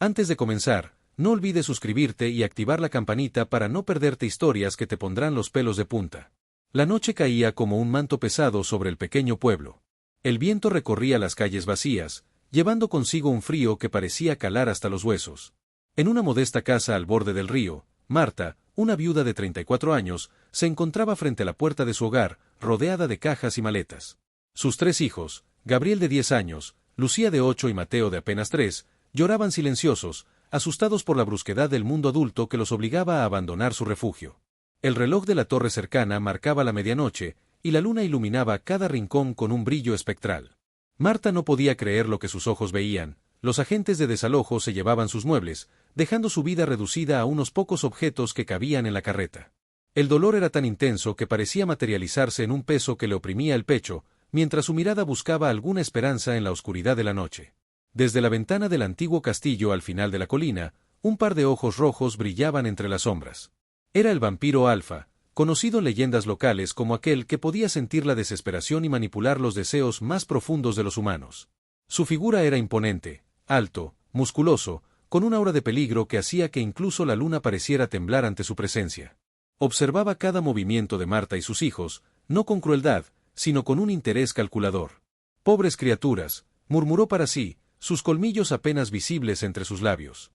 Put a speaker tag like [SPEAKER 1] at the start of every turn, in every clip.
[SPEAKER 1] Antes de comenzar, no olvides suscribirte y activar la campanita para no perderte historias que te pondrán los pelos de punta. La noche caía como un manto pesado sobre el pequeño pueblo. El viento recorría las calles vacías, llevando consigo un frío que parecía calar hasta los huesos. En una modesta casa al borde del río, Marta, una viuda de 34 años, se encontraba frente a la puerta de su hogar, rodeada de cajas y maletas. Sus 3 hijos, Gabriel de 10 años, Lucía de 8 y Mateo de apenas 3, lloraban silenciosos, asustados por la brusquedad del mundo adulto que los obligaba a abandonar su refugio. El reloj de la torre cercana marcaba la medianoche, y la luna iluminaba cada rincón con un brillo espectral. Marta no podía creer lo que sus ojos veían. Los agentes de desalojo se llevaban sus muebles, dejando su vida reducida a unos pocos objetos que cabían en la carreta. El dolor era tan intenso que parecía materializarse en un peso que le oprimía el pecho, mientras su mirada buscaba alguna esperanza en la oscuridad de la noche. Desde la ventana del antiguo castillo al final de la colina, un par de ojos rojos brillaban entre las sombras. Era el vampiro Alfa, conocido en leyendas locales como aquel que podía sentir la desesperación y manipular los deseos más profundos de los humanos. Su figura era imponente, alto, musculoso, con un aura de peligro que hacía que incluso la luna pareciera temblar ante su presencia. Observaba cada movimiento de Marta y sus hijos, no con crueldad, sino con un interés calculador. «Pobres criaturas», murmuró para sí, sus colmillos apenas visibles entre sus labios.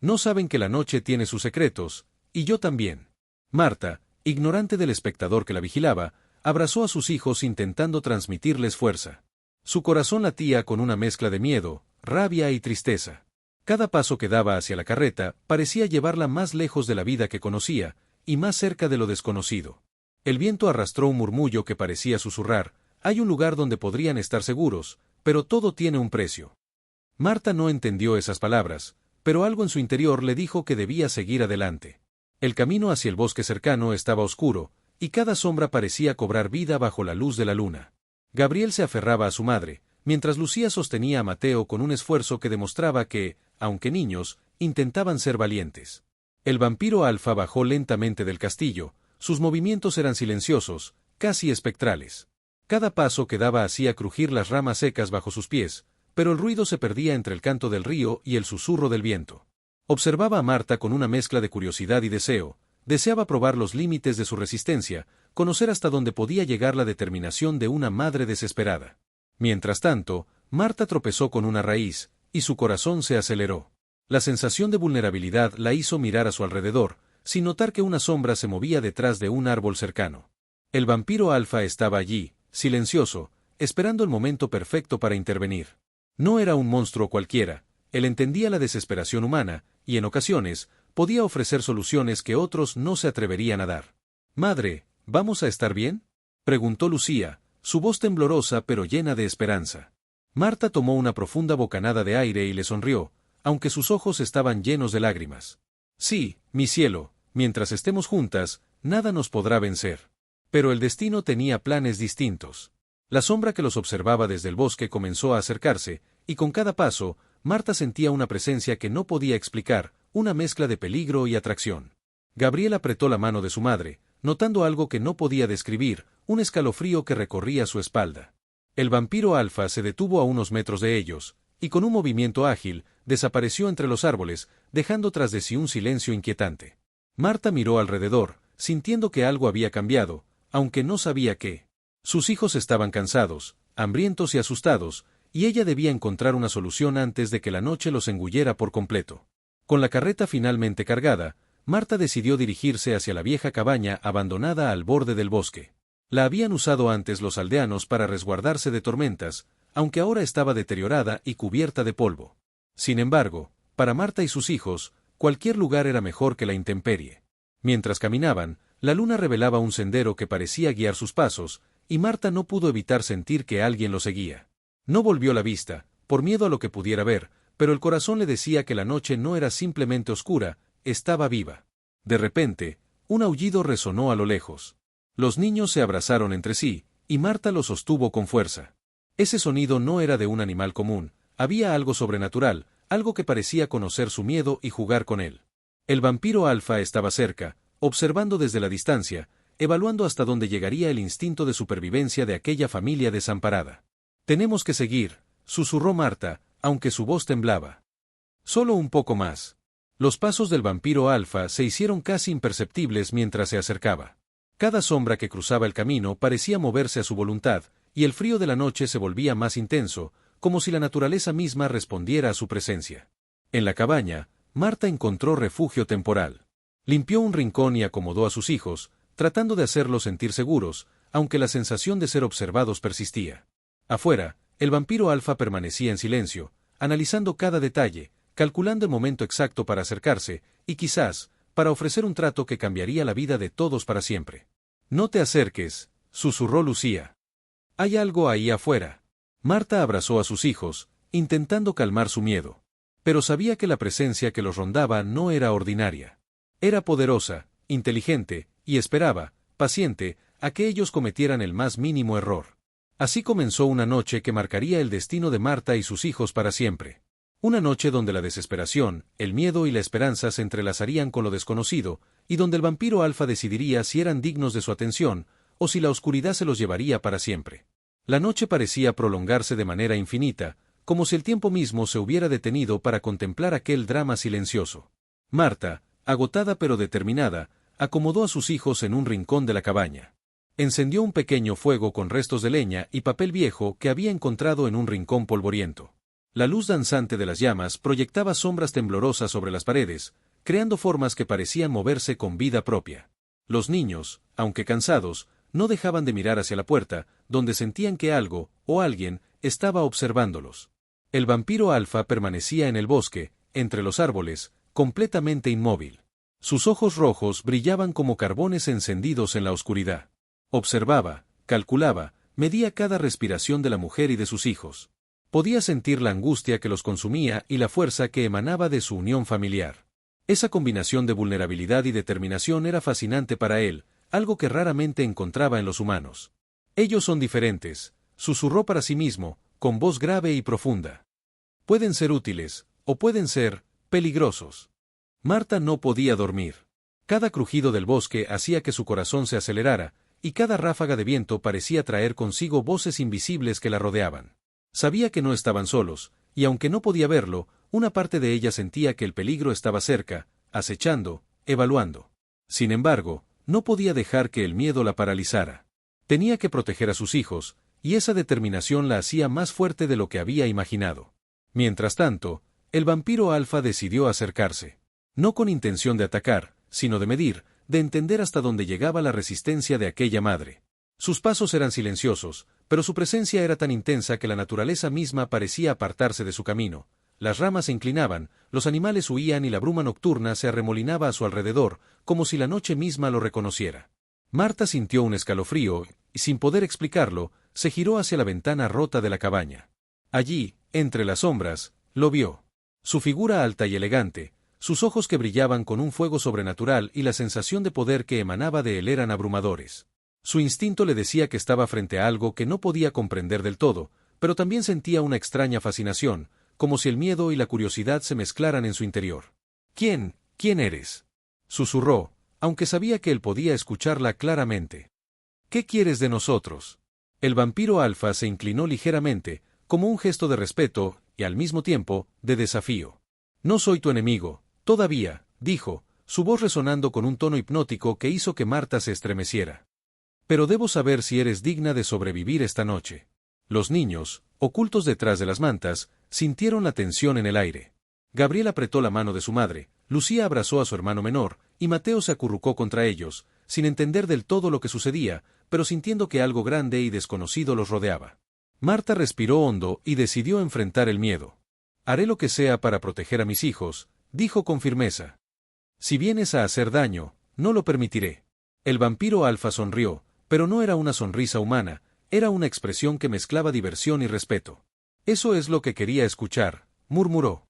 [SPEAKER 1] «No saben que la noche tiene sus secretos, y yo también». Marta, ignorante del espectador que la vigilaba, abrazó a sus hijos intentando transmitirles fuerza. Su corazón latía con una mezcla de miedo, rabia y tristeza. Cada paso que daba hacia la carreta parecía llevarla más lejos de la vida que conocía, y más cerca de lo desconocido. El viento arrastró un murmullo que parecía susurrar: «Hay un lugar donde podrían estar seguros, pero todo tiene un precio». Marta no entendió esas palabras, pero algo en su interior le dijo que debía seguir adelante. El camino hacia el bosque cercano estaba oscuro, y cada sombra parecía cobrar vida bajo la luz de la luna. Gabriel se aferraba a su madre, mientras Lucía sostenía a Mateo con un esfuerzo que demostraba que, aunque niños, intentaban ser valientes. El vampiro Alfa bajó lentamente del castillo, sus movimientos eran silenciosos, casi espectrales. Cada paso que daba hacía crujir las ramas secas bajo sus pies, pero el ruido se perdía entre el canto del río y el susurro del viento. Observaba a Marta con una mezcla de curiosidad y deseo, deseaba probar los límites de su resistencia, conocer hasta dónde podía llegar la determinación de una madre desesperada. Mientras tanto, Marta tropezó con una raíz, y su corazón se aceleró. La sensación de vulnerabilidad la hizo mirar a su alrededor, sin notar que una sombra se movía detrás de un árbol cercano. El vampiro Alfa estaba allí, silencioso, esperando el momento perfecto para intervenir. No era un monstruo cualquiera, él entendía la desesperación humana, y en ocasiones, podía ofrecer soluciones que otros no se atreverían a dar. «Madre, ¿vamos a estar bien?», preguntó Lucía, su voz temblorosa pero llena de esperanza. Marta tomó una profunda bocanada de aire y le sonrió, aunque sus ojos estaban llenos de lágrimas. «Sí, mi cielo, mientras estemos juntas, nada nos podrá vencer». Pero el destino tenía planes distintos. La sombra que los observaba desde el bosque comenzó a acercarse, y con cada paso, Marta sentía una presencia que no podía explicar, una mezcla de peligro y atracción. Gabriel apretó la mano de su madre, notando algo que no podía describir, un escalofrío que recorría su espalda. El vampiro Alfa se detuvo a unos metros de ellos, y con un movimiento ágil, desapareció entre los árboles, dejando tras de sí un silencio inquietante. Marta miró alrededor, sintiendo que algo había cambiado, aunque no sabía qué. Sus hijos estaban cansados, hambrientos y asustados, y ella debía encontrar una solución antes de que la noche los engullera por completo. Con la carreta finalmente cargada, Marta decidió dirigirse hacia la vieja cabaña abandonada al borde del bosque. La habían usado antes los aldeanos para resguardarse de tormentas, aunque ahora estaba deteriorada y cubierta de polvo. Sin embargo, para Marta y sus hijos, cualquier lugar era mejor que la intemperie. Mientras caminaban, la luna revelaba un sendero que parecía guiar sus pasos, y Marta no pudo evitar sentir que alguien lo seguía. No volvió la vista, por miedo a lo que pudiera ver, pero el corazón le decía que la noche no era simplemente oscura, estaba viva. De repente, un aullido resonó a lo lejos. Los niños se abrazaron entre sí, y Marta lo sostuvo con fuerza. Ese sonido no era de un animal común, había algo sobrenatural, algo que parecía conocer su miedo y jugar con él. El vampiro Alfa estaba cerca, observando desde la distancia, evaluando hasta dónde llegaría el instinto de supervivencia de aquella familia desamparada. «Tenemos que seguir», susurró Marta, aunque su voz temblaba. Solo un poco más. Los pasos del vampiro alfa se hicieron casi imperceptibles mientras se acercaba. Cada sombra que cruzaba el camino parecía moverse a su voluntad, y el frío de la noche se volvía más intenso, como si la naturaleza misma respondiera a su presencia. En la cabaña, Marta encontró refugio temporal. Limpió un rincón y acomodó a sus hijos, tratando de hacerlos sentir seguros, aunque la sensación de ser observados persistía. Afuera, el vampiro alfa permanecía en silencio, analizando cada detalle, calculando el momento exacto para acercarse, y quizás, para ofrecer un trato que cambiaría la vida de todos para siempre. «No te acerques», susurró Lucía. «Hay algo ahí afuera». Marta abrazó a sus hijos, intentando calmar su miedo. Pero sabía que la presencia que los rondaba no era ordinaria. Era poderosa, inteligente, y esperaba, paciente, a que ellos cometieran el más mínimo error. Así comenzó una noche que marcaría el destino de Marta y sus hijos para siempre. Una noche donde la desesperación, el miedo y la esperanza se entrelazarían con lo desconocido, y donde el vampiro alfa decidiría si eran dignos de su atención, o si la oscuridad se los llevaría para siempre. La noche parecía prolongarse de manera infinita, como si el tiempo mismo se hubiera detenido para contemplar aquel drama silencioso. Marta, agotada pero determinada, acomodó a sus hijos en un rincón de la cabaña. Encendió un pequeño fuego con restos de leña y papel viejo que había encontrado en un rincón polvoriento. La luz danzante de las llamas proyectaba sombras temblorosas sobre las paredes, creando formas que parecían moverse con vida propia. Los niños, aunque cansados, no dejaban de mirar hacia la puerta, donde sentían que algo, o alguien, estaba observándolos. El vampiro alfa permanecía en el bosque, entre los árboles, completamente inmóvil. Sus ojos rojos brillaban como carbones encendidos en la oscuridad. Observaba, calculaba, medía cada respiración de la mujer y de sus hijos. Podía sentir la angustia que los consumía y la fuerza que emanaba de su unión familiar. Esa combinación de vulnerabilidad y determinación era fascinante para él, algo que raramente encontraba en los humanos. «Ellos son diferentes», susurró para sí mismo, con voz grave y profunda. «Pueden ser útiles, o pueden ser peligrosos». Marta no podía dormir. Cada crujido del bosque hacía que su corazón se acelerara, y cada ráfaga de viento parecía traer consigo voces invisibles que la rodeaban. Sabía que no estaban solos, y aunque no podía verlo, una parte de ella sentía que el peligro estaba cerca, acechando, evaluando. Sin embargo, no podía dejar que el miedo la paralizara. Tenía que proteger a sus hijos, y esa determinación la hacía más fuerte de lo que había imaginado. Mientras tanto, el vampiro alfa decidió acercarse. No con intención de atacar, sino de medir, de entender hasta dónde llegaba la resistencia de aquella madre. Sus pasos eran silenciosos, pero su presencia era tan intensa que la naturaleza misma parecía apartarse de su camino. Las ramas se inclinaban, los animales huían y la bruma nocturna se arremolinaba a su alrededor, como si la noche misma lo reconociera. Marta sintió un escalofrío, y sin poder explicarlo, se giró hacia la ventana rota de la cabaña. Allí, entre las sombras, lo vio. Su figura alta y elegante, sus ojos que brillaban con un fuego sobrenatural y la sensación de poder que emanaba de él eran abrumadores. Su instinto le decía que estaba frente a algo que no podía comprender del todo, pero también sentía una extraña fascinación, como si el miedo y la curiosidad se mezclaran en su interior. «¿Quién eres?», susurró, aunque sabía que él podía escucharla claramente. «¿Qué quieres de nosotros?». El vampiro alfa se inclinó ligeramente, como un gesto de respeto, y al mismo tiempo, de desafío. «No soy tu enemigo, todavía», dijo, su voz resonando con un tono hipnótico que hizo que Marta se estremeciera. «Pero debo saber si eres digna de sobrevivir esta noche». Los niños, ocultos detrás de las mantas, sintieron la tensión en el aire. Gabriel apretó la mano de su madre, Lucía abrazó a su hermano menor, y Mateo se acurrucó contra ellos, sin entender del todo lo que sucedía, pero sintiendo que algo grande y desconocido los rodeaba. Marta respiró hondo y decidió enfrentar el miedo. «Haré lo que sea para proteger a mis hijos», dijo con firmeza. «Si vienes a hacer daño, no lo permitiré». El vampiro alfa sonrió, pero no era una sonrisa humana, era una expresión que mezclaba diversión y respeto. «Eso es lo que quería escuchar», murmuró.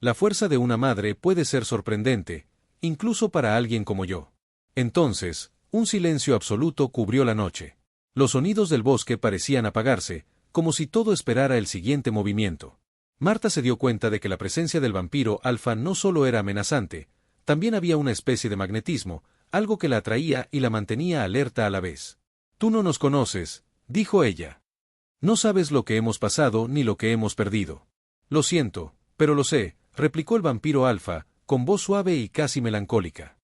[SPEAKER 1] «La fuerza de una madre puede ser sorprendente, incluso para alguien como yo». Entonces, un silencio absoluto cubrió la noche. Los sonidos del bosque parecían apagarse, como si todo esperara el siguiente movimiento. Marta se dio cuenta de que la presencia del vampiro alfa no solo era amenazante, también había una especie de magnetismo, algo que la atraía y la mantenía alerta a la vez. «Tú no nos conoces», dijo ella. «No sabes lo que hemos pasado ni lo que hemos perdido». «Lo siento, pero lo sé», replicó el vampiro Alfa, con voz suave y casi melancólica.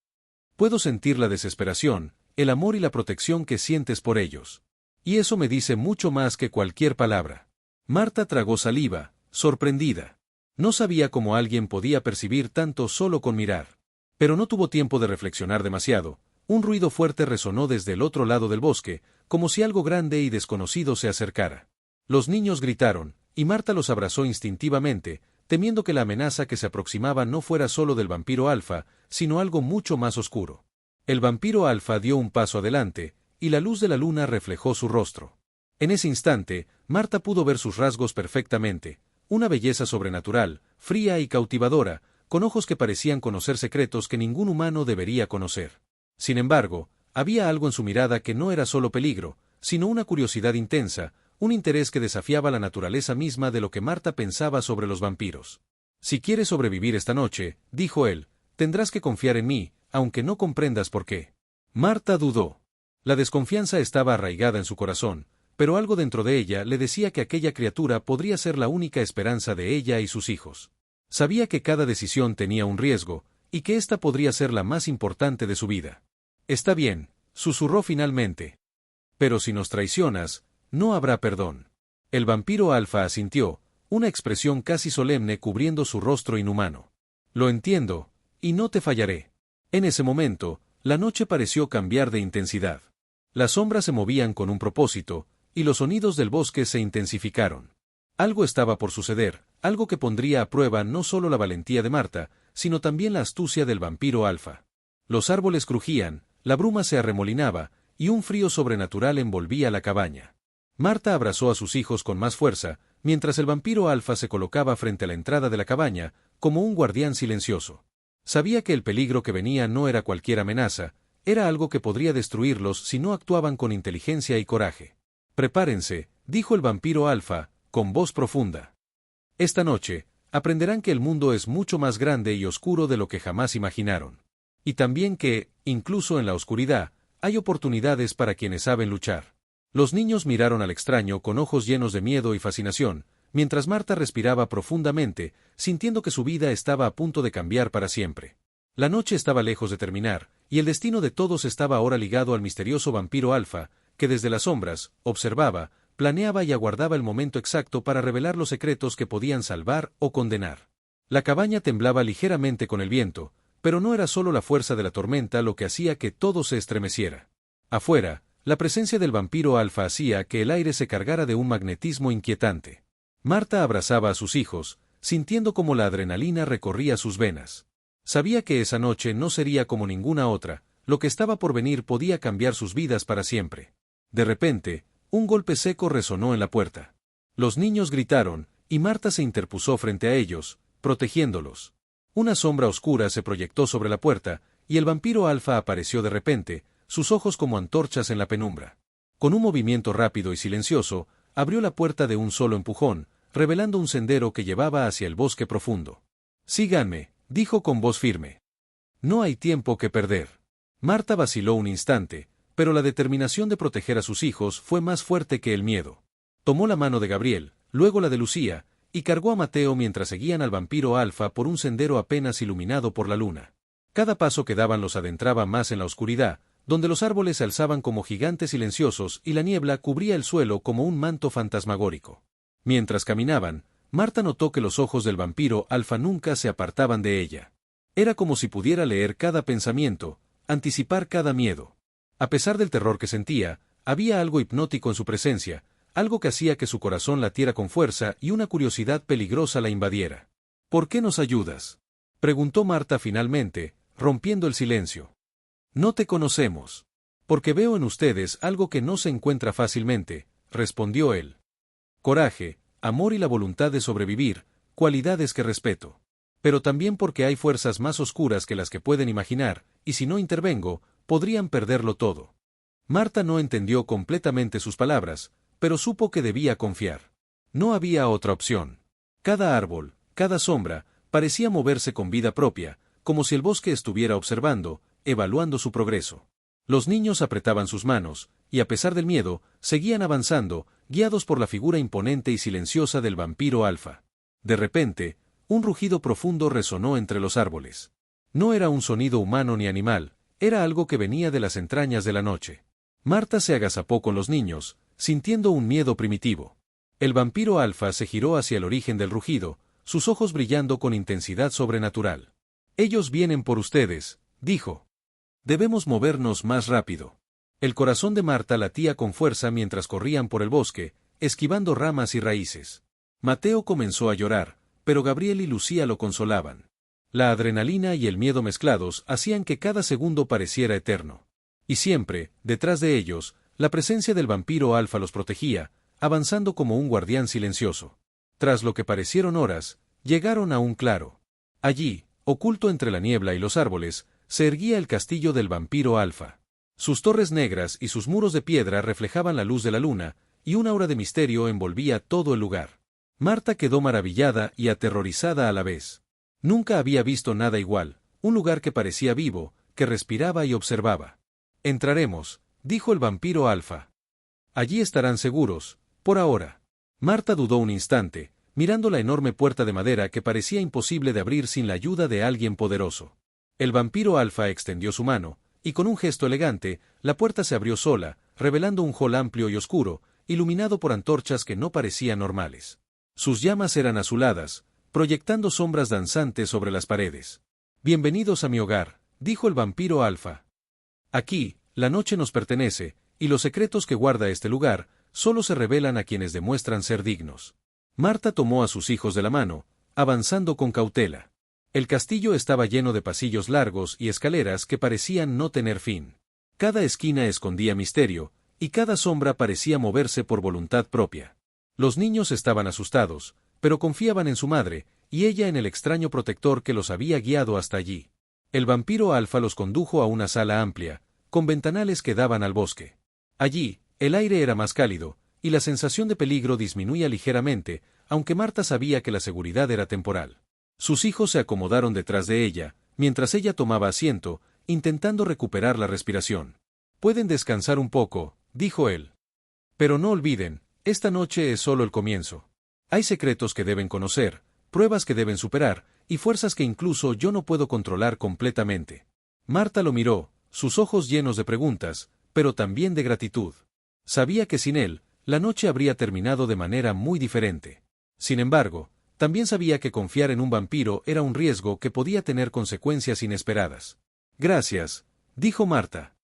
[SPEAKER 1] Puedo sentir la desesperación, el amor y la protección que sientes por ellos. Y eso me dice mucho más que cualquier palabra. Marta tragó saliva, sorprendida. No sabía cómo alguien podía percibir tanto solo con mirar. Pero no tuvo tiempo de reflexionar demasiado. Un ruido fuerte resonó desde el otro lado del bosque, como si algo grande y desconocido se acercara. Los niños gritaron, y Marta los abrazó instintivamente, temiendo que la amenaza que se aproximaba no fuera solo del vampiro Alfa, sino algo mucho más oscuro. El vampiro Alfa dio un paso adelante, y la luz de la luna reflejó su rostro. En ese instante, Marta pudo ver sus rasgos perfectamente, una belleza sobrenatural, fría y cautivadora, con ojos que parecían conocer secretos que ningún humano debería conocer. Sin embargo, había algo en su mirada que no era solo peligro, sino una curiosidad intensa, un interés que desafiaba la naturaleza misma de lo que Marta pensaba sobre los vampiros. Si quieres sobrevivir esta noche, dijo él, tendrás que confiar en mí, aunque no comprendas por qué. Marta dudó. La desconfianza estaba arraigada en su corazón, pero algo dentro de ella le decía que aquella criatura podría ser la única esperanza de ella y sus hijos. Sabía que cada decisión tenía un riesgo, y que esta podría ser la más importante de su vida. Está bien, susurró finalmente. Pero si nos traicionas, no habrá perdón. El vampiro Alfa asintió, una expresión casi solemne cubriendo su rostro inhumano. Lo entiendo, y no te fallaré. En ese momento, la noche pareció cambiar de intensidad. Las sombras se movían con un propósito, y los sonidos del bosque se intensificaron. Algo estaba por suceder, algo que pondría a prueba no solo la valentía de Marta, sino también la astucia del vampiro Alfa. Los árboles crujían, la bruma se arremolinaba, y un frío sobrenatural envolvía la cabaña. Marta abrazó a sus hijos con más fuerza, mientras el vampiro Alfa se colocaba frente a la entrada de la cabaña, como un guardián silencioso. Sabía que el peligro que venía no era cualquier amenaza, era algo que podría destruirlos si no actuaban con inteligencia y coraje. Prepárense, dijo el vampiro Alfa, con voz profunda. Esta noche, aprenderán que el mundo es mucho más grande y oscuro de lo que jamás imaginaron. Y también que, incluso en la oscuridad, hay oportunidades para quienes saben luchar. Los niños miraron al extraño con ojos llenos de miedo y fascinación, mientras Marta respiraba profundamente, sintiendo que su vida estaba a punto de cambiar para siempre. La noche estaba lejos de terminar, y el destino de todos estaba ahora ligado al misterioso vampiro Alfa, que desde las sombras, observaba, planeaba y aguardaba el momento exacto para revelar los secretos que podían salvar o condenar. La cabaña temblaba ligeramente con el viento, pero no era solo la fuerza de la tormenta lo que hacía que todo se estremeciera. Afuera, la presencia del vampiro Alfa hacía que el aire se cargara de un magnetismo inquietante. Marta abrazaba a sus hijos, sintiendo como la adrenalina recorría sus venas. Sabía que esa noche no sería como ninguna otra, lo que estaba por venir podía cambiar sus vidas para siempre. De repente, un golpe seco resonó en la puerta. Los niños gritaron, y Marta se interpuso frente a ellos, protegiéndolos. Una sombra oscura se proyectó sobre la puerta, y el vampiro Alfa apareció de repente, sus ojos como antorchas en la penumbra. Con un movimiento rápido y silencioso, abrió la puerta de un solo empujón, revelando un sendero que llevaba hacia el bosque profundo. «Síganme», dijo con voz firme. «No hay tiempo que perder». Marta vaciló un instante, pero la determinación de proteger a sus hijos fue más fuerte que el miedo. Tomó la mano de Gabriel, luego la de Lucía, y cargó a Mateo mientras seguían al vampiro Alfa por un sendero apenas iluminado por la luna. Cada paso que daban los adentraba más en la oscuridad, donde los árboles se alzaban como gigantes silenciosos y la niebla cubría el suelo como un manto fantasmagórico. Mientras caminaban, Marta notó que los ojos del vampiro Alfa nunca se apartaban de ella. Era como si pudiera leer cada pensamiento, anticipar cada miedo. A pesar del terror que sentía, había algo hipnótico en su presencia, algo que hacía que su corazón latiera con fuerza y una curiosidad peligrosa la invadiera. «¿Por qué nos ayudas?», preguntó Marta finalmente, rompiendo el silencio. «No te conocemos». «Porque veo en ustedes algo que no se encuentra fácilmente», respondió él. «Coraje, amor y la voluntad de sobrevivir, cualidades que respeto. Pero también porque hay fuerzas más oscuras que las que pueden imaginar, y si no intervengo, podrían perderlo todo». Marta no entendió completamente sus palabras, pero supo que debía confiar. No había otra opción. Cada árbol, cada sombra, parecía moverse con vida propia, como si el bosque estuviera observando, evaluando su progreso. Los niños apretaban sus manos, y a pesar del miedo, seguían avanzando, guiados por la figura imponente y silenciosa del vampiro Alfa. De repente, un rugido profundo resonó entre los árboles. No era un sonido humano ni animal, era algo que venía de las entrañas de la noche. Marta se agazapó con los niños, sintiendo un miedo primitivo. El vampiro alfa se giró hacia el origen del rugido, sus ojos brillando con intensidad sobrenatural. «Ellos vienen por ustedes», dijo. «Debemos movernos más rápido». El corazón de Marta latía con fuerza mientras corrían por el bosque, esquivando ramas y raíces. Mateo comenzó a llorar, pero Gabriel y Lucía lo consolaban. La adrenalina y el miedo mezclados hacían que cada segundo pareciera eterno. Y siempre, detrás de ellos, la presencia del vampiro alfa los protegía, avanzando como un guardián silencioso. Tras lo que parecieron horas, llegaron a un claro. Allí, oculto entre la niebla y los árboles, se erguía el castillo del vampiro alfa. Sus torres negras y sus muros de piedra reflejaban la luz de la luna, y un aura de misterio envolvía todo el lugar. Marta quedó maravillada y aterrorizada a la vez. Nunca había visto nada igual, un lugar que parecía vivo, que respiraba y observaba. «Entraremos», dijo el vampiro alfa. «Allí estarán seguros, por ahora». Marta dudó un instante, mirando la enorme puerta de madera que parecía imposible de abrir sin la ayuda de alguien poderoso. El vampiro alfa extendió su mano, y con un gesto elegante, la puerta se abrió sola, revelando un hall amplio y oscuro, iluminado por antorchas que no parecían normales. Sus llamas eran azuladas, proyectando sombras danzantes sobre las paredes. «Bienvenidos a mi hogar», dijo el vampiro alfa. «Aquí, la noche nos pertenece, y los secretos que guarda este lugar, solo se revelan a quienes demuestran ser dignos». Marta tomó a sus hijos de la mano, avanzando con cautela. El castillo estaba lleno de pasillos largos y escaleras que parecían no tener fin. Cada esquina escondía misterio, y cada sombra parecía moverse por voluntad propia. Los niños estaban asustados, pero confiaban en su madre, y ella en el extraño protector que los había guiado hasta allí. El vampiro alfa los condujo a una sala amplia, con ventanales que daban al bosque. Allí, el aire era más cálido, y la sensación de peligro disminuía ligeramente, aunque Marta sabía que la seguridad era temporal. Sus hijos se acomodaron detrás de ella, mientras ella tomaba asiento, intentando recuperar la respiración. «Pueden descansar un poco», dijo él. «Pero no olviden, esta noche es solo el comienzo. Hay secretos que deben conocer, pruebas que deben superar, y fuerzas que incluso yo no puedo controlar completamente». Marta lo miró, sus ojos llenos de preguntas, pero también de gratitud. Sabía que sin él, la noche habría terminado de manera muy diferente. Sin embargo, también sabía que confiar en un vampiro era un riesgo que podía tener consecuencias inesperadas. «Gracias», dijo Marta.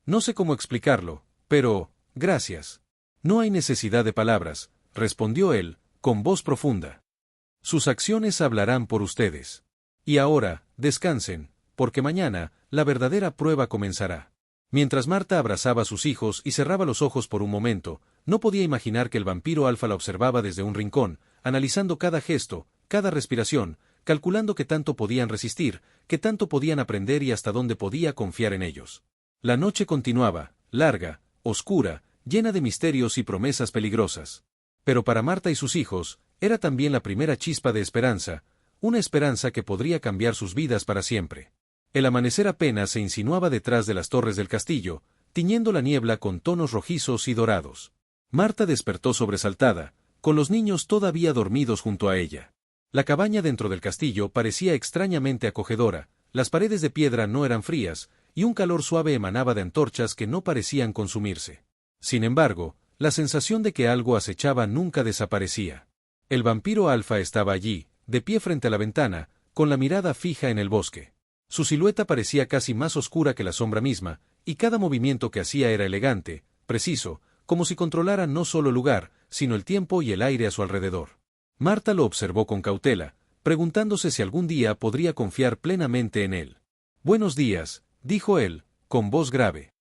[SPEAKER 1] «No sé cómo explicarlo, pero, gracias». «No hay necesidad de palabras», respondió él, con voz profunda. «Sus acciones hablarán por ustedes. Y ahora, descansen, porque mañana, la verdadera prueba comenzará». Mientras Marta abrazaba a sus hijos y cerraba los ojos por un momento, no podía imaginar que el vampiro alfa la observaba desde un rincón, analizando cada gesto, cada respiración, calculando qué tanto podían resistir, qué tanto podían aprender y hasta dónde podía confiar en ellos. La noche continuaba, larga, oscura, llena de misterios y promesas peligrosas. Pero para Marta y sus hijos, era también la primera chispa de esperanza, una esperanza que podría cambiar sus vidas para siempre. El amanecer apenas se insinuaba detrás de las torres del castillo, tiñendo la niebla con tonos rojizos y dorados. Marta despertó sobresaltada, con los niños todavía dormidos junto a ella. La cabaña dentro del castillo parecía extrañamente acogedora, las paredes de piedra no eran frías, y un calor suave emanaba de antorchas que no parecían consumirse. Sin embargo, la sensación de que algo acechaba nunca desaparecía. El vampiro alfa estaba allí, de pie frente a la ventana, con la mirada fija en el bosque. Su silueta parecía casi más oscura que la sombra misma, y cada movimiento que hacía era elegante, preciso, como si controlara no solo el lugar, sino el tiempo y el aire a su alrededor. Marta lo observó con cautela, preguntándose si algún día podría confiar plenamente en él. «Buenos días», dijo él, con voz grave.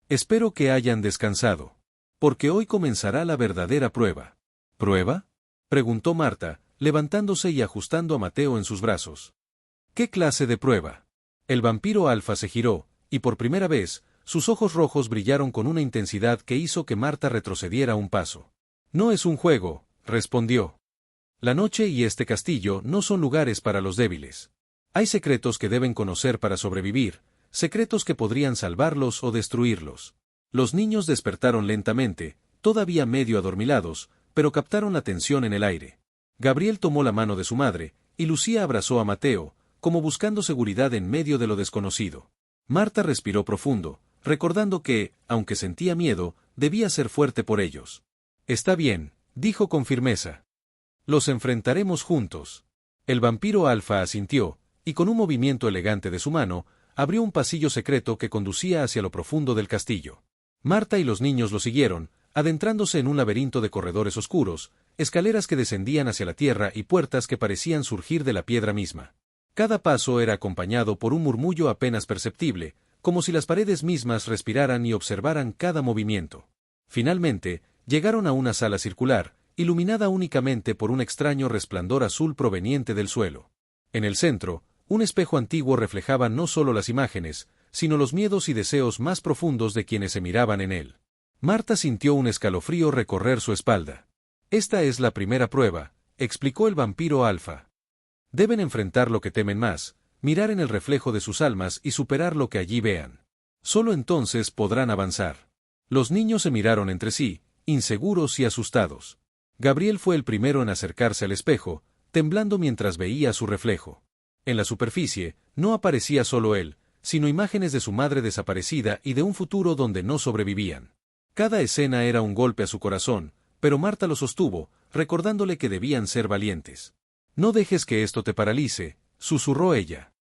[SPEAKER 1] «Espero que hayan descansado. Porque hoy comenzará la verdadera prueba». «¿Prueba?», preguntó Marta, levantándose y ajustando a Mateo en sus brazos. «¿Qué clase de prueba?». El vampiro alfa se giró, y por primera vez, sus ojos rojos brillaron con una intensidad que hizo que Marta retrocediera un paso. «No es un juego», respondió. «La noche y este castillo no son lugares para los débiles. Hay secretos que deben conocer para sobrevivir, secretos que podrían salvarlos o destruirlos». Los niños despertaron lentamente, todavía medio adormilados, pero captaron la tensión en el aire. Gabriel tomó la mano de su madre, y Lucía abrazó a Mateo, como buscando seguridad en medio de lo desconocido. Marta respiró profundo, recordando que, aunque sentía miedo, debía ser fuerte por ellos. Está bien, dijo con firmeza. Los enfrentaremos juntos. El vampiro alfa asintió, y con un movimiento elegante de su mano, abrió un pasillo secreto que conducía hacia lo profundo del castillo. Marta y los niños lo siguieron, adentrándose en un laberinto de corredores oscuros, escaleras que descendían hacia la tierra y puertas que parecían surgir de la piedra misma. Cada paso era acompañado por un murmullo apenas perceptible, como si las paredes mismas respiraran y observaran cada movimiento. Finalmente, llegaron a una sala circular, iluminada únicamente por un extraño resplandor azul proveniente del suelo. En el centro, un espejo antiguo reflejaba no solo las imágenes, sino los miedos y deseos más profundos de quienes se miraban en él. Marta sintió un escalofrío recorrer su espalda. Esta es la primera prueba, explicó el vampiro alfa. Deben enfrentar lo que temen más, mirar en el reflejo de sus almas y superar lo que allí vean. Solo entonces podrán avanzar. Los niños se miraron entre sí, inseguros y asustados. Gabriel fue el primero en acercarse al espejo, temblando mientras veía su reflejo. En la superficie, no aparecía solo él, sino imágenes de su madre desaparecida y de un futuro donde no sobrevivían. Cada escena era un golpe a su corazón, pero Marta lo sostuvo, recordándole que debían ser valientes. No dejes que esto te paralice, susurró ella.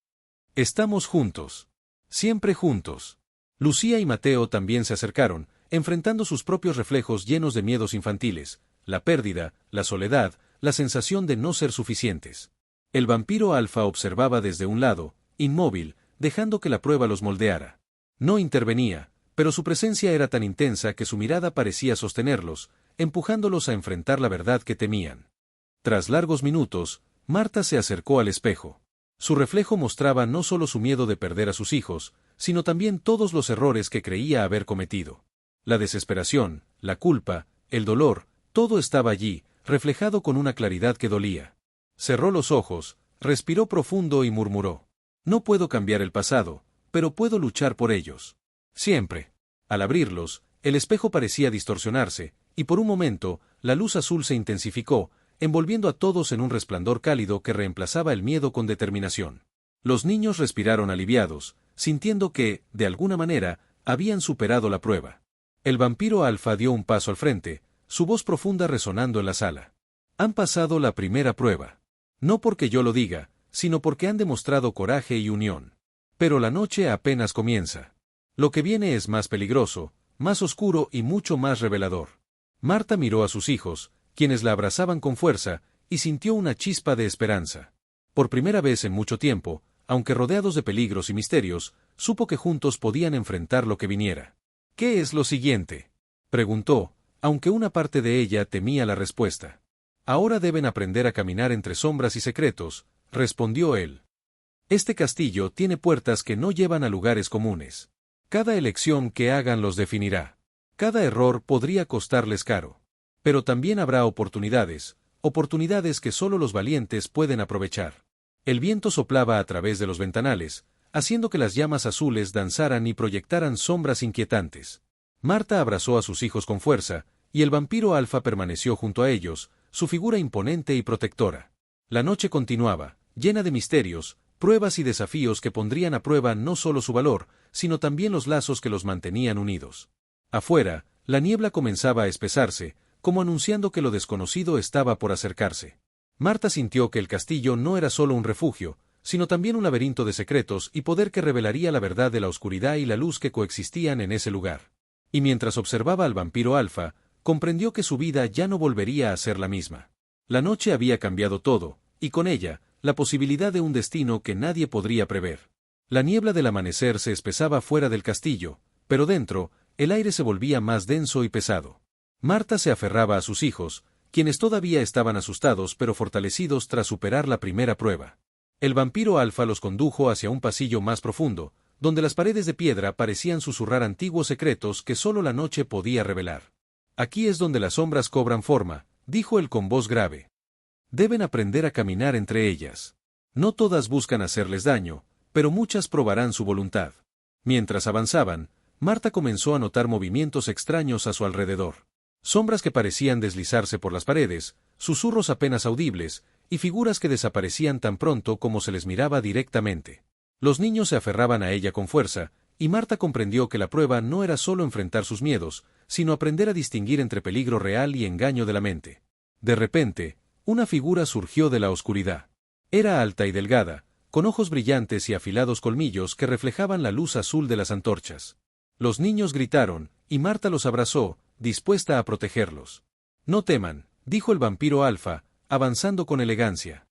[SPEAKER 1] Estamos juntos. Siempre juntos. Lucía y Mateo también se acercaron, enfrentando sus propios reflejos llenos de miedos infantiles, la pérdida, la soledad, la sensación de no ser suficientes. El vampiro alfa observaba desde un lado, inmóvil, dejando que la prueba los moldeara. No intervenía, pero su presencia era tan intensa que su mirada parecía sostenerlos, empujándolos a enfrentar la verdad que temían. Tras largos minutos, Marta se acercó al espejo. Su reflejo mostraba no solo su miedo de perder a sus hijos, sino también todos los errores que creía haber cometido. La desesperación, la culpa, el dolor, todo estaba allí, reflejado con una claridad que dolía. Cerró los ojos, respiró profundo y murmuró: no puedo cambiar el pasado, pero puedo luchar por ellos. Siempre. Al abrirlos, el espejo parecía distorsionarse, y por un momento, la luz azul se intensificó, envolviendo a todos en un resplandor cálido que reemplazaba el miedo con determinación. Los niños respiraron aliviados, sintiendo que, de alguna manera, habían superado la prueba. El vampiro alfa dio un paso al frente, su voz profunda resonando en la sala. Han pasado la primera prueba. No porque yo lo diga, sino porque han demostrado coraje y unión. Pero la noche apenas comienza. Lo que viene es más peligroso, más oscuro y mucho más revelador. Marta miró a sus hijos, quienes la abrazaban con fuerza, y sintió una chispa de esperanza. Por primera vez en mucho tiempo, aunque rodeados de peligros y misterios, supo que juntos podían enfrentar lo que viniera. ¿Qué es lo siguiente?, preguntó, aunque una parte de ella temía la respuesta. Ahora deben aprender a caminar entre sombras y secretos, respondió él. Este castillo tiene puertas que no llevan a lugares comunes. Cada elección que hagan los definirá. Cada error podría costarles caro. Pero también habrá oportunidades que solo los valientes pueden aprovechar. El viento soplaba a través de los ventanales, haciendo que las llamas azules danzaran y proyectaran sombras inquietantes. Marta abrazó a sus hijos con fuerza, y el vampiro alfa permaneció junto a ellos, su figura imponente y protectora. La noche continuaba, llena de misterios, pruebas y desafíos que pondrían a prueba no solo su valor, sino también los lazos que los mantenían unidos. Afuera, la niebla comenzaba a espesarse, como anunciando que lo desconocido estaba por acercarse. Marta sintió que el castillo no era solo un refugio, sino también un laberinto de secretos y poder que revelaría la verdad de la oscuridad y la luz que coexistían en ese lugar. Y mientras observaba al vampiro alfa, comprendió que su vida ya no volvería a ser la misma. La noche había cambiado todo, y con ella, la posibilidad de un destino que nadie podría prever. La niebla del amanecer se espesaba fuera del castillo, pero dentro, el aire se volvía más denso y pesado. Marta se aferraba a sus hijos, quienes todavía estaban asustados pero fortalecidos tras superar la primera prueba. El vampiro alfa los condujo hacia un pasillo más profundo, donde las paredes de piedra parecían susurrar antiguos secretos que solo la noche podía revelar. Aquí es donde las sombras cobran forma, dijo él con voz grave. Deben aprender a caminar entre ellas. No todas buscan hacerles daño, pero muchas probarán su voluntad. Mientras avanzaban, Marta comenzó a notar movimientos extraños a su alrededor. Sombras que parecían deslizarse por las paredes, susurros apenas audibles, y figuras que desaparecían tan pronto como se les miraba directamente. Los niños se aferraban a ella con fuerza, y Marta comprendió que la prueba no era solo enfrentar sus miedos, sino aprender a distinguir entre peligro real y engaño de la mente. De repente, una figura surgió de la oscuridad. Era alta y delgada, con ojos brillantes y afilados colmillos que reflejaban la luz azul de las antorchas. Los niños gritaron, y Marta los abrazó, dispuesta a protegerlos. «No teman», dijo el vampiro alfa, avanzando con elegancia.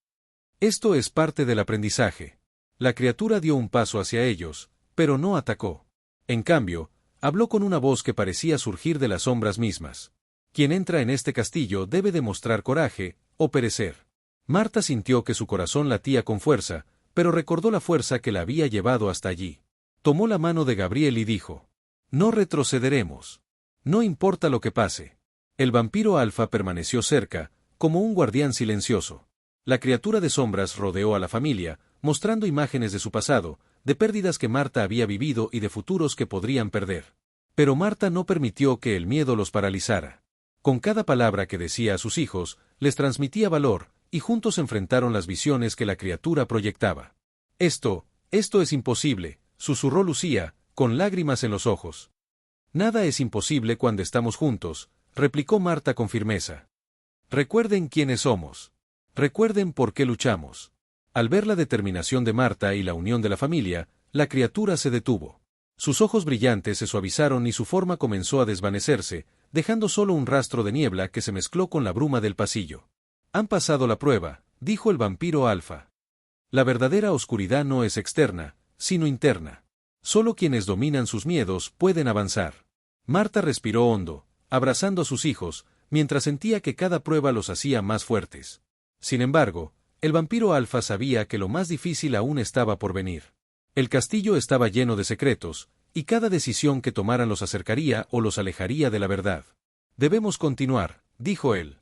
[SPEAKER 1] «Esto es parte del aprendizaje». La criatura dio un paso hacia ellos, pero no atacó. En cambio, habló con una voz que parecía surgir de las sombras mismas. «Quien entra en este castillo debe demostrar coraje, o perecer». Marta sintió que su corazón latía con fuerza, pero recordó la fuerza que la había llevado hasta allí. Tomó la mano de Gabriel y dijo: «No retrocederemos. No importa lo que pase». El vampiro alfa permaneció cerca, como un guardián silencioso. La criatura de sombras rodeó a la familia, mostrando imágenes de su pasado, de pérdidas que Marta había vivido y de futuros que podrían perder. Pero Marta no permitió que el miedo los paralizara. Con cada palabra que decía a sus hijos, les transmitía valor, y juntos enfrentaron las visiones que la criatura proyectaba. Esto es imposible», susurró Lucía, con lágrimas en los ojos. «Nada es imposible cuando estamos juntos», replicó Marta con firmeza. «Recuerden quiénes somos. Recuerden por qué luchamos». Al ver la determinación de Marta y la unión de la familia, la criatura se detuvo. Sus ojos brillantes se suavizaron y su forma comenzó a desvanecerse, dejando solo un rastro de niebla que se mezcló con la bruma del pasillo. «Han pasado la prueba», dijo el vampiro alfa. «La verdadera oscuridad no es externa, sino interna. Solo quienes dominan sus miedos pueden avanzar». Marta respiró hondo, abrazando a sus hijos, mientras sentía que cada prueba los hacía más fuertes. Sin embargo, el vampiro alfa sabía que lo más difícil aún estaba por venir. El castillo estaba lleno de secretos, y cada decisión que tomaran los acercaría o los alejaría de la verdad. «Debemos continuar», dijo él.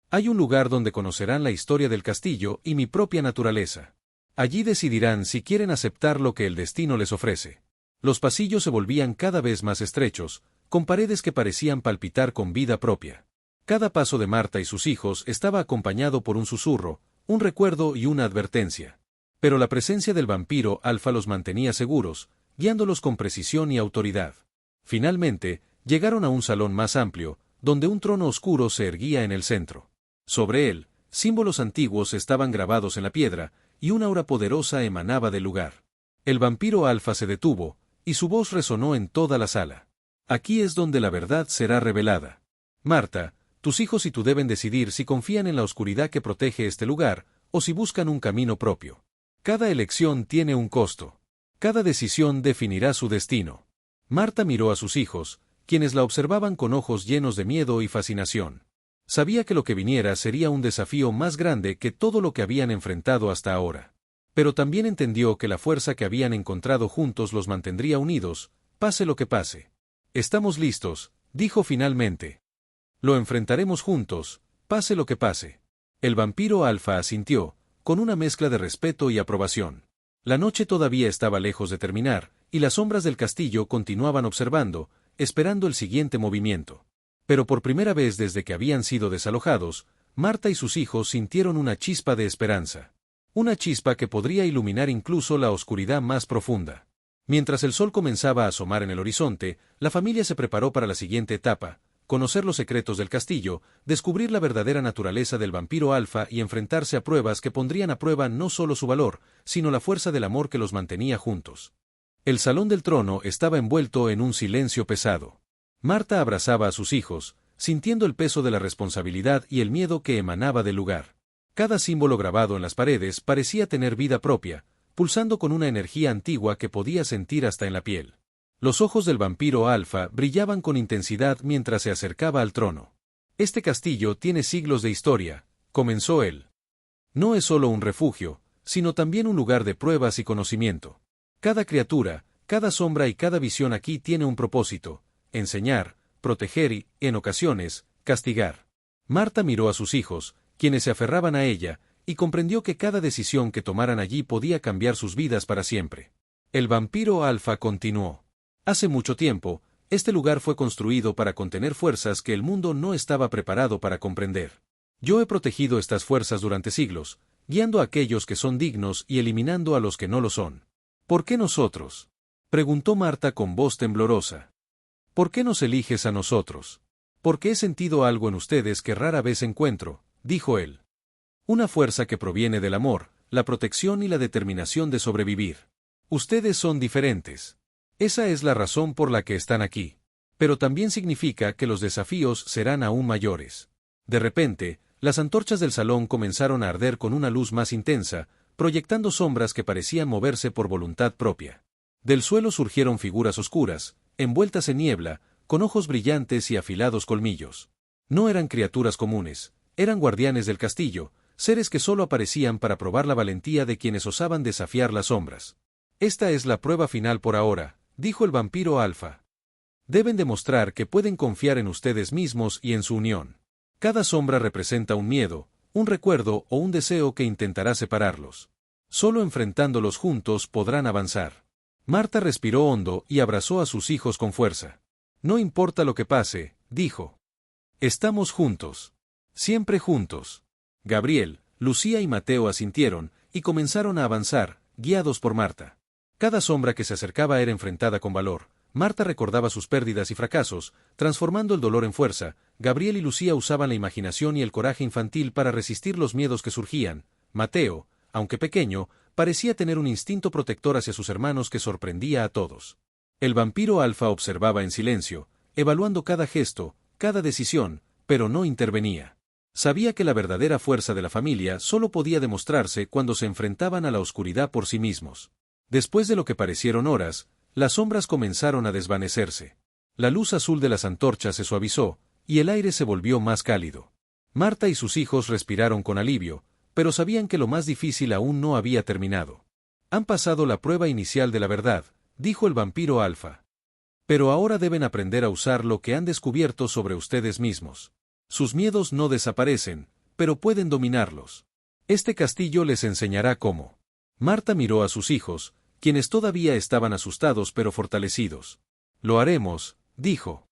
[SPEAKER 1] «Hay un lugar donde conocerán la historia del castillo y mi propia naturaleza. Allí decidirán si quieren aceptar lo que el destino les ofrece». Los pasillos se volvían cada vez más estrechos, con paredes que parecían palpitar con vida propia. Cada paso de Marta y sus hijos estaba acompañado por un susurro, un recuerdo y una advertencia. Pero la presencia del vampiro alfa los mantenía seguros, guiándolos con precisión y autoridad. Finalmente, llegaron a un salón más amplio, donde un trono oscuro se erguía en el centro. Sobre él, símbolos antiguos estaban grabados en la piedra, y una aura poderosa emanaba del lugar. El vampiro alfa se detuvo, y su voz resonó en toda la sala. «Aquí es donde la verdad será revelada. Marta, tus hijos y tú deben decidir si confían en la oscuridad que protege este lugar, o si buscan un camino propio. Cada elección tiene un costo. Cada decisión definirá su destino». Marta miró a sus hijos, quienes la observaban con ojos llenos de miedo y fascinación. Sabía que lo que viniera sería un desafío más grande que todo lo que habían enfrentado hasta ahora. Pero también entendió que la fuerza que habían encontrado juntos los mantendría unidos, pase lo que pase. «Estamos listos», dijo finalmente. «Lo enfrentaremos juntos, pase lo que pase». El vampiro alfa asintió, con una mezcla de respeto y aprobación. La noche todavía estaba lejos de terminar, y las sombras del castillo continuaban observando, esperando el siguiente movimiento. Pero por primera vez desde que habían sido desalojados, Marta y sus hijos sintieron una chispa de esperanza. Una chispa que podría iluminar incluso la oscuridad más profunda. Mientras el sol comenzaba a asomar en el horizonte, la familia se preparó para la siguiente etapa: conocer los secretos del castillo, descubrir la verdadera naturaleza del vampiro alfa y enfrentarse a pruebas que pondrían a prueba no solo su valor, sino la fuerza del amor que los mantenía juntos. El salón del trono estaba envuelto en un silencio pesado. Marta abrazaba a sus hijos, sintiendo el peso de la responsabilidad y el miedo que emanaba del lugar. Cada símbolo grabado en las paredes parecía tener vida propia, pulsando con una energía antigua que podía sentir hasta en la piel. Los ojos del vampiro alfa brillaban con intensidad mientras se acercaba al trono. «Este castillo tiene siglos de historia», comenzó él. «No es solo un refugio, sino también un lugar de pruebas y conocimiento. Cada criatura, cada sombra y cada visión aquí tiene un propósito: enseñar, proteger y, en ocasiones, castigar». Marta miró a sus hijos, quienes se aferraban a ella, y comprendió que cada decisión que tomaran allí podía cambiar sus vidas para siempre. El vampiro alfa continuó. «Hace mucho tiempo, Este lugar fue construido para contener fuerzas que el mundo no estaba preparado para comprender. Yo he protegido estas fuerzas durante siglos, guiando a aquellos que son dignos y eliminando a los que no lo son. ¿Por qué nosotros?, preguntó Marta con voz temblorosa. ¿Por qué nos eliges a nosotros? Porque he sentido algo en ustedes que rara vez encuentro, dijo él. Una fuerza que proviene del amor, la protección y la determinación de sobrevivir. Ustedes son diferentes. Esa es la razón por la que están aquí. Pero también significa que los desafíos serán aún mayores. De repente, las antorchas del salón comenzaron a arder con una luz más intensa, proyectando sombras que parecían moverse por voluntad propia. Del suelo surgieron figuras oscuras, envueltas en niebla, con ojos brillantes y afilados colmillos. No eran criaturas comunes, eran guardianes del castillo, seres que solo aparecían para probar la valentía de quienes osaban desafiar las sombras. Esta es la prueba final por ahora, dijo el vampiro Alfa. Deben demostrar que pueden confiar en ustedes mismos y en su unión. Cada sombra representa un miedo, un recuerdo o un deseo que intentará separarlos. Solo enfrentándolos juntos podrán avanzar. Marta respiró hondo y abrazó a sus hijos con fuerza. No importa lo que pase, dijo. Estamos juntos. Siempre juntos. Gabriel, Lucía y Mateo asintieron, y comenzaron a avanzar, guiados por Marta. Cada sombra que se acercaba era enfrentada con valor. Marta recordaba sus pérdidas y fracasos, transformando el dolor en fuerza. Gabriel y Lucía usaban la imaginación y el coraje infantil para resistir los miedos que surgían. Mateo, aunque pequeño, parecía tener un instinto protector hacia sus hermanos que sorprendía a todos. El vampiro Alfa observaba en silencio, evaluando cada gesto, cada decisión, pero no intervenía. Sabía que la verdadera fuerza de la familia solo podía demostrarse cuando se enfrentaban a la oscuridad por sí mismos. Después de lo que parecieron horas, las sombras comenzaron a desvanecerse. La luz azul de las antorchas se suavizó, y el aire se volvió más cálido. Marta y sus hijos respiraron con alivio, pero sabían que lo más difícil aún no había terminado. Han pasado la prueba inicial de la verdad, dijo el vampiro Alfa. Pero ahora deben aprender a usar lo que han descubierto sobre ustedes mismos. Sus miedos no desaparecen, pero pueden dominarlos. Este castillo les enseñará cómo. Marta miró a sus hijos, quienes todavía estaban asustados pero fortalecidos. Lo haremos, dijo.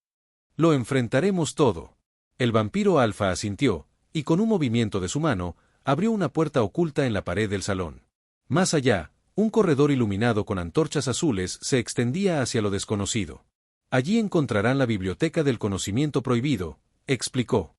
[SPEAKER 1] Lo enfrentaremos todo. El vampiro Alfa asintió, y con un movimiento de su mano, abrió una puerta oculta en la pared del salón. Más allá, un corredor iluminado con antorchas azules se extendía hacia lo desconocido. Allí encontrarán la biblioteca del conocimiento prohibido, explicó.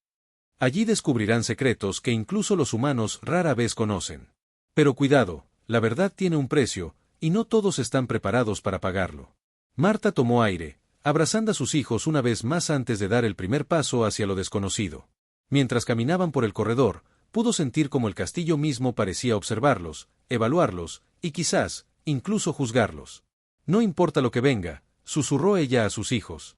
[SPEAKER 1] Allí descubrirán secretos que incluso los humanos rara vez conocen. Pero cuidado, la verdad tiene un precio, y no todos están preparados para pagarlo. Marta tomó aire, abrazando a sus hijos una vez más antes de dar el primer paso hacia lo desconocido. Mientras caminaban por el corredor, pudo sentir como el castillo mismo parecía observarlos, evaluarlos, y quizás, incluso juzgarlos. No importa lo que venga, susurró ella a sus hijos.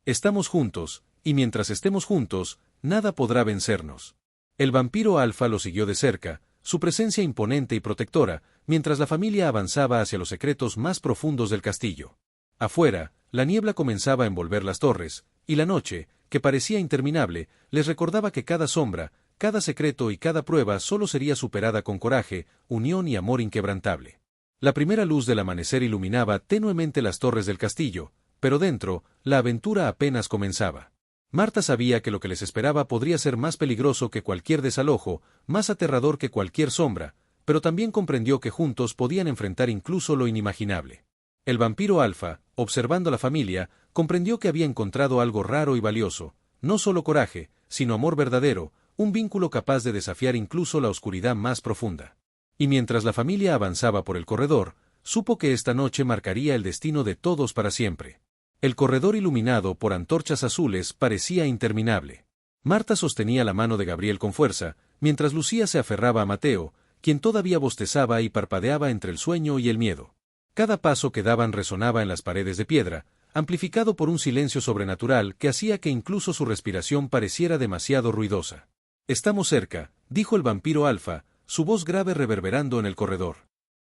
[SPEAKER 1] Estamos juntos, y mientras estemos juntos, nada podrá vencernos. El vampiro Alfa lo siguió de cerca, su presencia imponente y protectora, mientras la familia avanzaba hacia los secretos más profundos del castillo. Afuera, la niebla comenzaba a envolver las torres, y la noche, que parecía interminable, les recordaba que cada sombra, cada secreto y cada prueba solo sería superada con coraje, unión y amor inquebrantable. La primera luz del amanecer iluminaba tenuemente las torres del castillo, pero dentro, la aventura apenas comenzaba. Marta sabía que lo que les esperaba podría ser más peligroso que cualquier desalojo, más aterrador que cualquier sombra, pero también comprendió que juntos podían enfrentar incluso lo inimaginable. El vampiro Alfa, observando a la familia, comprendió que había encontrado algo raro y valioso, no solo coraje, sino amor verdadero, un vínculo capaz de desafiar incluso la oscuridad más profunda. Y mientras la familia avanzaba por el corredor, supo que esta noche marcaría el destino de todos para siempre. El corredor iluminado por antorchas azules parecía interminable. Marta sostenía la mano de Gabriel con fuerza, mientras Lucía se aferraba a Mateo, quien todavía bostezaba y parpadeaba entre el sueño y el miedo. Cada paso que daban resonaba en las paredes de piedra, amplificado por un silencio sobrenatural que hacía que incluso su respiración pareciera demasiado ruidosa. Estamos cerca, dijo el vampiro Alfa, su voz grave reverberando en el corredor.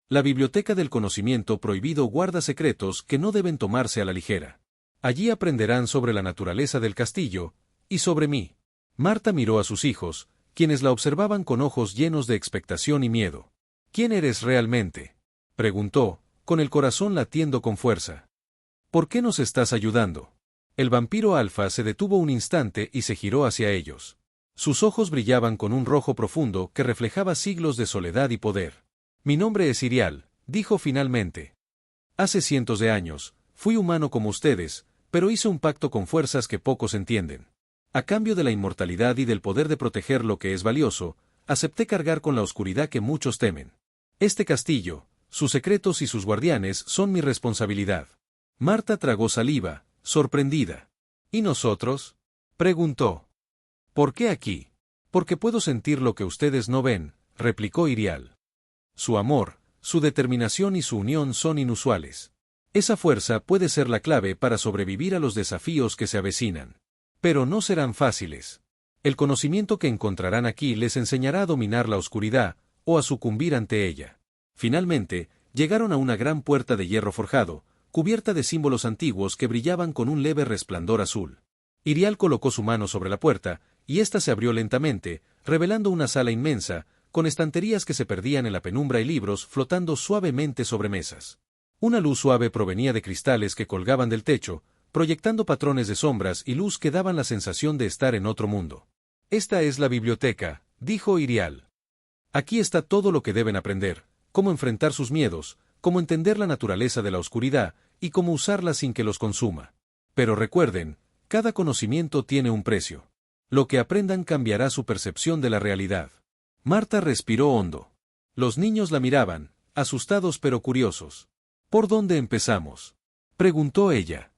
[SPEAKER 1] La biblioteca del conocimiento prohibido guarda secretos que no deben tomarse a la ligera. Allí aprenderán sobre la naturaleza del castillo, y sobre mí. Marta miró a sus hijos, quienes la observaban con ojos llenos de expectación y miedo. ¿Quién eres realmente?, preguntó, con el corazón latiendo con fuerza. ¿Por qué nos estás ayudando? El vampiro alfa se detuvo un instante y se giró hacia ellos. Sus ojos brillaban con un rojo profundo que reflejaba siglos de soledad y poder. Mi nombre es Irial, dijo finalmente. Hace cientos de años, fui humano como ustedes, pero hice un pacto con fuerzas que pocos entienden. A cambio de la inmortalidad y del poder de proteger lo que es valioso, acepté cargar con la oscuridad que muchos temen. Este castillo, sus secretos y sus guardianes son mi responsabilidad. Marta tragó saliva, sorprendida. ¿Y nosotros?, preguntó. ¿Por qué aquí? Porque puedo sentir lo que ustedes no ven, replicó Irial. Su amor, su determinación y su unión son inusuales. Esa fuerza puede ser la clave para sobrevivir a los desafíos que se avecinan. Pero no serán fáciles. El conocimiento que encontrarán aquí les enseñará a dominar la oscuridad, o a sucumbir ante ella. Finalmente, llegaron a una gran puerta de hierro forjado, cubierta de símbolos antiguos que brillaban con un leve resplandor azul. Irial colocó su mano sobre la puerta, y ésta se abrió lentamente, revelando una sala inmensa, con estanterías que se perdían en la penumbra y libros flotando suavemente sobre mesas. Una luz suave provenía de cristales que colgaban del techo, proyectando patrones de sombras y luz que daban la sensación de estar en otro mundo. Esta es la biblioteca, dijo Irial. Aquí está todo lo que deben aprender, cómo enfrentar sus miedos, cómo entender la naturaleza de la oscuridad, y cómo usarla sin que los consuma. Pero recuerden, cada conocimiento tiene un precio. Lo que aprendan cambiará su percepción de la realidad. Marta respiró hondo. Los niños la miraban, asustados pero curiosos. ¿Por dónde empezamos?, preguntó ella.